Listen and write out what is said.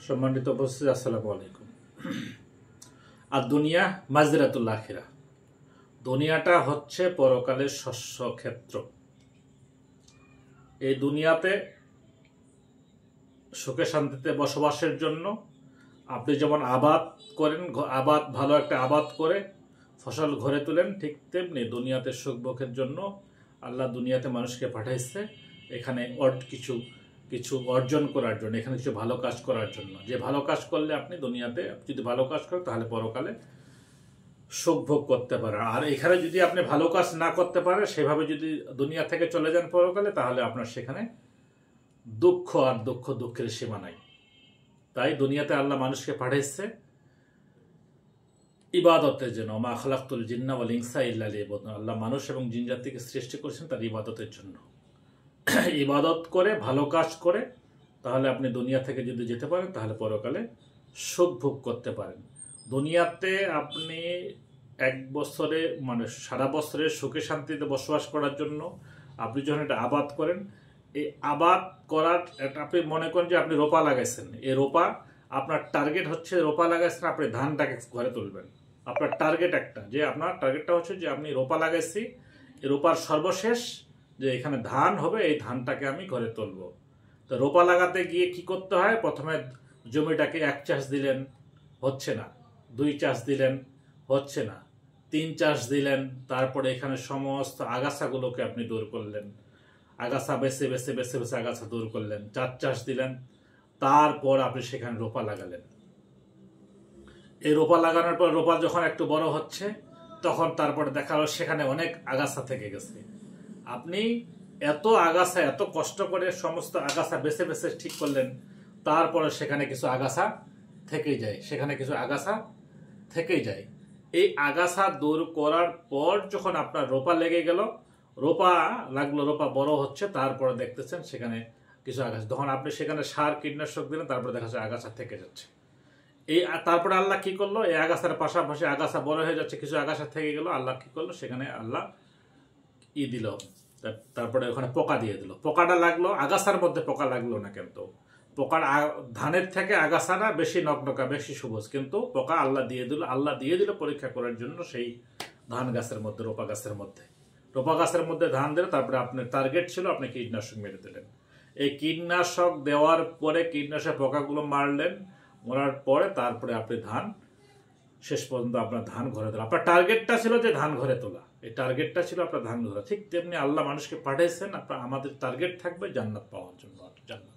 সম্মানিত উপস্থিতি, আসসালামু আলাইকুম। আর দুনিয়া মাজরাতুল আখিরা, দুনিয়াটা হচ্ছে পরকালের শস্য ক্ষেত্র। এই দুনিয়াতে সুখে শান্তিতে বসবাসের জন্য আপনি যেমন আবাদ করেন, ভালো একটা আবাদ করে ফসল ঘরে তুলেন, ঠিক তেমনি দুনিয়াতে সুখ ভোগের জন্য আল্লাহ দুনিয়াতে মানুষকে পাঠাইছে এখানে কিছু অর্জন করার জন্য, এখানে কিছু ভালো কাজ করার জন্য। যে ভালো কাজ করলে আপনি দুনিয়াতে যদি ভালো কাজ করেন তাহলে পরকালে সুখ ভোগ করতে পারেন। আর এখানে যদি আপনি ভালো কাজ না করতে পারেন, সেভাবে যদি দুনিয়া থেকে চলে যান পরকালে, তাহলে আপনার সেখানে দুঃখ আর দুঃখের সীমা নাই। তাই দুনিয়াতে আল্লাহ মানুষকে পাঠাইছে ইবাদতের জন্য। মা খালাকতুল জিন্না ওয়াল ইনসা ইল্লা লিয়াবুদুন। আল্লাহ মানুষ এবং জিন জাতিকে সৃষ্টি করেছেন তার ইবাদতের জন্য। ইবাদত করে ভালো কাজ করে তাহলে আপনি দুনিয়া থেকে যদি যেতে পারেন তাহলে পরকালে সুখ ভোগ করতে পারেন। দুনিয়াতে আপনি এক বছরে সারা বছরের সুখে শান্তিতে বসবাস করার জন্য আপনি যখন এটা আবাদ করেন, এই আবাদ করার আপনি মনে করেন যে আপনি রোপা লাগাইছেন, এই রোপা আপনার টার্গেট হচ্ছে রোপা লাগাইছেন, আপনি ধানটাকে ঘরে তুলবেন। আপনার টার্গেট একটা, যে আপনার টার্গেটটা হচ্ছে যে আপনি রোপা লাগাইছি, এই রোপার সর্বশেষ যে এখানে ধান হবে, এই ধানটাকে আমি ঘরে তুলব। তো রোপা লাগাতে গিয়ে কি করতে হয়? প্রথমে জমিটাকে 1 চাষ দিলেন, হচ্ছে না। 2 চাষ দিলেন, হচ্ছে না। 3 চাষ দিলেন, তারপরে এখানে সমস্ত আগাছাগুলোকে আপনি দূর করলেন, আগাছা বেছে আগাছা দূর করলেন। 4 চাষ দিলেন, তারপর আপনি সেখানে রোপা লাগালেন। এই রোপা লাগানোর পর রোপা যখন একটু বড় হচ্ছে, তখন তারপরে দেখা গেল সেখানে অনেক আগাছা থেকে গেছে। আপনি এত আগাছা, এত কষ্ট করে সমস্ত আগাছা বেছে ঠিক করলেন, তারপরে সেখানে কিছু আগাছা থেকেই যায়, এই আগাছা দূর করার পর যখন আপনার রোপা লেগে গেল, রোপা বড় হচ্ছে, তারপরে দেখতেছেন সেখানে কিছু আগাছা। তখন আপনি সেখানে সার কীটনাশক দিলেন, তারপরে দেখা যাচ্ছে আগাছা থেকে যাচ্ছে। তারপরে আল্লাহ কি করলো? এই আগাছার পাশাপাশি আগাছা বড় হয়ে যাচ্ছে, কিছু আগাছা থেকে গেল। আল্লাহ কি করলো? সেখানে আল্লাহ দিল, তারপরে ওখানে পোকা দিয়ে দিল। পোকাটা লাগলো, আগাছার মধ্যে পোকা লাগলো না, কিন্তু পোকার ধানের থেকে আগাছাটা বেশি নকনকা, বেশি সবুজ, কিন্তু পোকা আল্লাহ দিয়ে দিল পরীক্ষা করার জন্য সেই ধান গাছের মধ্যে, রোপা গাছের মধ্যে ধান দিলে। তারপরে আপনার টার্গেট ছিল আপনি কীটনাশক মেরে দিলেন। এই কীটনাশক দেওয়ার পরে, কীটনাশক পোকাগুলো মরার পরে তারপরে আপনি ধান শেষ পর্যন্ত আপনার ধান ঘরে তোলা। আপনার টার্গেটটা ছিল যে ধান ঘরে তোলা, এই টার্গেটটা ছিল আপনার ধান ঘরে। ঠিক তেমনি আল্লাহ মানুষকে পাঠিয়েছেন, আমাদের টার্গেট থাকবে জান্নাত পাওয়ার জন্য, জান্নাত।